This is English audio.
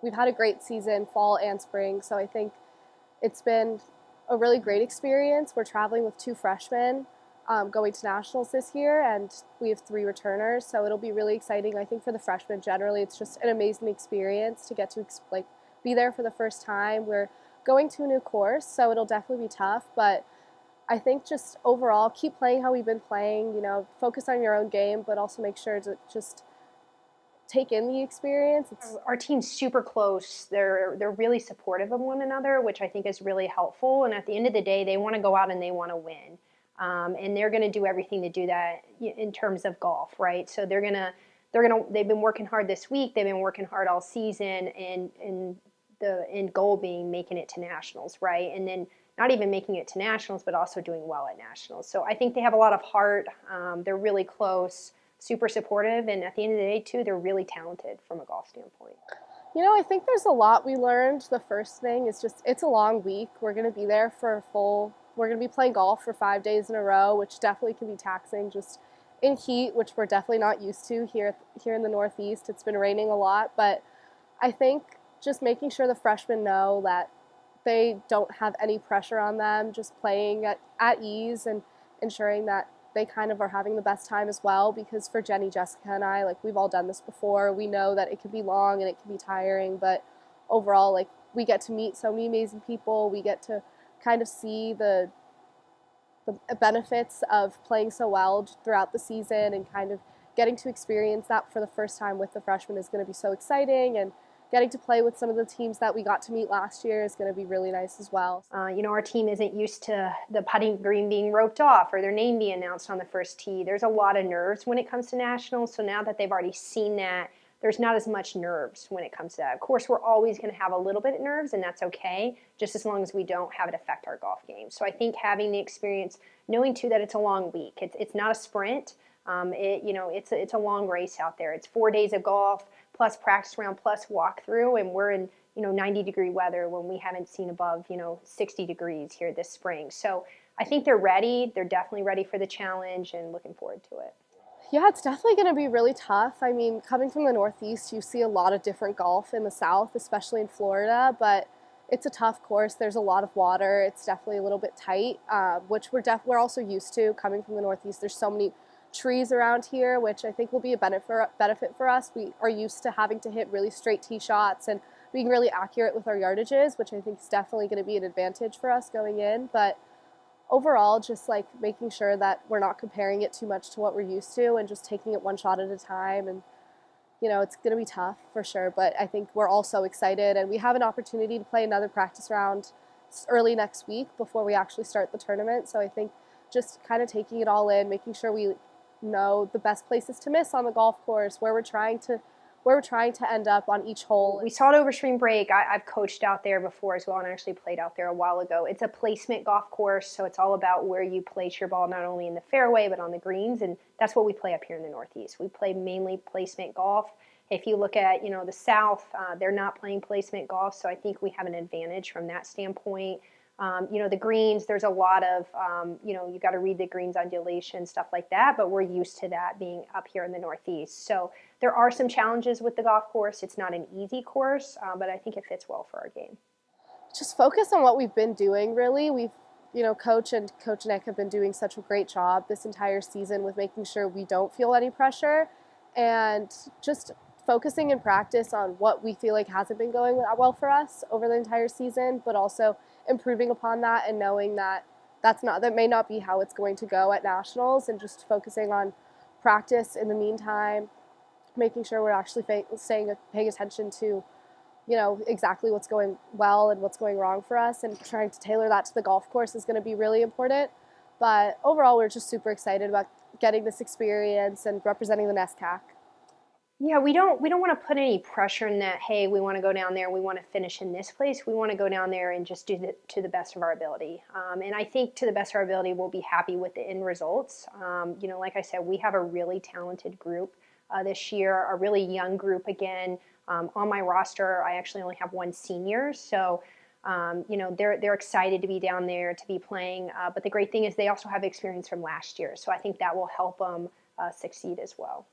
we've had a great season, fall and spring. So I think it's been a really great experience. We're traveling with two freshmen going to nationals this year, and we have three returners. So it'll be really exciting. I think for the freshmen generally, it's just an amazing experience to get to be there for the first time. We're going to a new course, so it'll definitely be tough, but I think just overall keep playing how we've been playing, focus on your own game, but also make sure to just take in the experience. Our team's super close. They're really supportive of one another, which I think is really helpful. And at the end of the day, they want to go out and they want to win, and they're going to do everything to do that in terms of golf, right? So they've been working hard this week. They've been working hard all season, and the end goal being making it to nationals, right? And then not even making it to nationals, but also doing well at nationals. So I think they have a lot of heart. They're really close, super supportive, and at the end of the day, too, they're really talented from a golf standpoint. I think there's a lot we learned. The first thing is just it's a long week. We're going to be there we're going to be playing golf for 5 days in a row, which definitely can be taxing just in heat, which we're definitely not used to here in the Northeast. It's been raining a lot, but I think just making sure the freshmen know that they don't have any pressure on them, just playing at ease and ensuring that they kind of are having the best time as well, because for Jenny, Jessica, and I, we've all done this before. We know that it can be long and it can be tiring, but overall, we get to meet so many amazing people. We get to kind of see the benefits of playing so well throughout the season, and kind of getting to experience that for the first time with the freshmen is going to be so exciting, and getting to play with some of the teams that we got to meet last year is going to be really nice as well. Our team isn't used to the putting green being roped off or their name being announced on the first tee. There's a lot of nerves when it comes to nationals, so now that they've already seen that, there's not as much nerves when it comes to that. Of course, we're always going to have a little bit of nerves, and that's okay, just as long as we don't have it affect our golf game. So I think having the experience, knowing too that it's a long week, it's not a sprint. It's a long race out there. It's 4 days of golf plus practice round plus walkthrough, and we're in 90-degree weather when we haven't seen above 60 degrees here this spring. So I think they're ready. They're definitely ready for the challenge and looking forward to it. Yeah, it's definitely going to be really tough. I mean, coming from the Northeast, you see a lot of different golf in the South, especially in Florida, but it's a tough course. There's a lot of water. It's definitely a little bit tight, which we're also used to coming from the Northeast. There's so many trees around here, which I think will be a benefit for us. We are used to having to hit really straight tee shots and being really accurate with our yardages, which I think is definitely going to be an advantage for us going in. But overall, just making sure that we're not comparing it too much to what we're used to, and just taking it one shot at a time. And it's going to be tough for sure, but I think we're all so excited, and we have an opportunity to play another practice round early next week before we actually start the tournament. So I think just kind of taking it all in, making sure we know the best places to miss on the golf course, where we're trying to end up on each hole. We saw it over spring break. I've coached out there before as well, and I actually played out there a while ago. It's a placement golf course, so it's all about where you place your ball, not only in the fairway but on the greens, and that's what we play up here in the Northeast. We play mainly placement golf. If you look at the South, they're not playing placement golf, so I think we have an advantage from that standpoint. The greens, there's a lot of, you got to read the greens undulation, stuff like that, but we're used to that being up here in the Northeast. So there are some challenges with the golf course. It's not an easy course, but I think it fits well for our game. Just focus on what we've been doing, really. Coach Nick have been doing such a great job this entire season with making sure we don't feel any pressure, and just focusing in practice on what we feel like hasn't been going well for us over the entire season, but also improving upon that, and knowing that that may not be how it's going to go at nationals, and just focusing on practice in the meantime, making sure we're actually paying attention to exactly what's going well and what's going wrong for us, and trying to tailor that to the golf course is going to be really important. But overall, we're just super excited about getting this experience and representing the NESCAC. Yeah, we don't want to put any pressure in that, hey, we want to go down there, we want to finish in this place. We want to go down there and just do it to the best of our ability. And I think to the best of our ability, we'll be happy with the end results. Like I said, we have a really talented group this year, a really young group again. On my roster, I actually only have one senior. So, they're excited to be down there, to be playing. But the great thing is they also have experience from last year. So I think that will help them succeed as well.